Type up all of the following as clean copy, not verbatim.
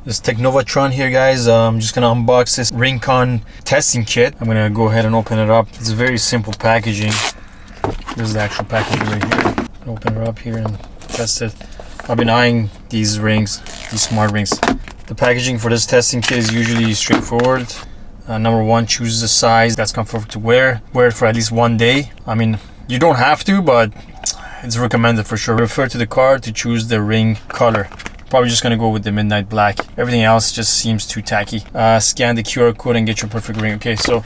This Technovatron here, guys. I'm just gonna unbox this RingConn Testing Kit. I'm gonna go ahead and open it up. It's very simple packaging. This is the actual packaging right here. Open it up here and test it. I've been eyeing these rings, these smart rings. The packaging for this testing kit is usually straightforward. Number one, choose the size that's comfortable to wear. Wear it for at least 1 day. I mean, you don't have to, but it's recommended for sure. Refer to the card to choose the ring color. Probably just gonna go with the midnight black. Everything else just seems too tacky. Scan the QR code and get your perfect ring. Okay, so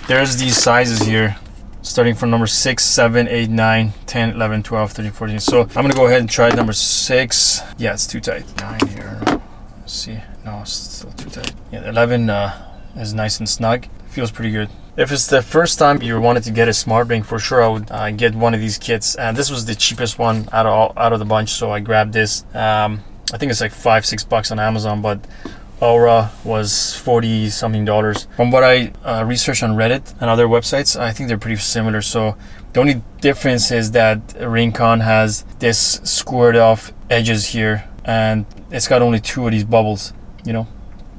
there's these sizes here, starting from number 6, 7, 8, 9, 10, 11, 12, 13, 14. So I'm gonna go ahead and try number 6. Yeah, it's too tight. 9 here. Let's see. No, it's still too tight. Yeah, 11 is nice and snug. Feels pretty good. If it's the first time you wanted to get a smart ring, for sure I would get one of these kits. And this was the cheapest one out of the bunch, so I grabbed this. I think it's like $5-6 on Amazon, but Oura was $40 something. From what I researched on Reddit and other websites, I think they're pretty similar. So the only difference is that RingConn has this squared off edges here, and it's got only 2 of these bubbles, you know,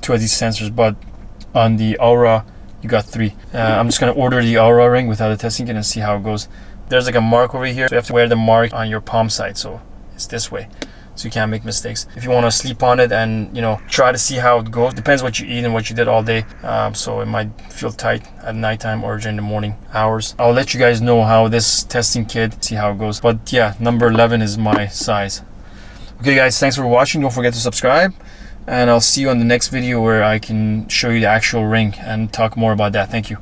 2 of these sensors. But on the Oura, you got 3. I'm just gonna order the Oura ring without a testing kit and see how it goes. There's like a mark over here, so you have to wear the mark on your palm side, so it's this way, so you can't make mistakes. If you want to sleep on it and, you know, try to see how it goes, depends what you eat and what you did all day, so it might feel tight at nighttime or during the morning hours. I'll let you guys know how this testing kit, see how it goes. But yeah, number 11 is my size. Okay guys, thanks for watching. Don't forget to subscribe, and I'll see you on the next video where I can show you the actual ring and talk more about that. Thank you.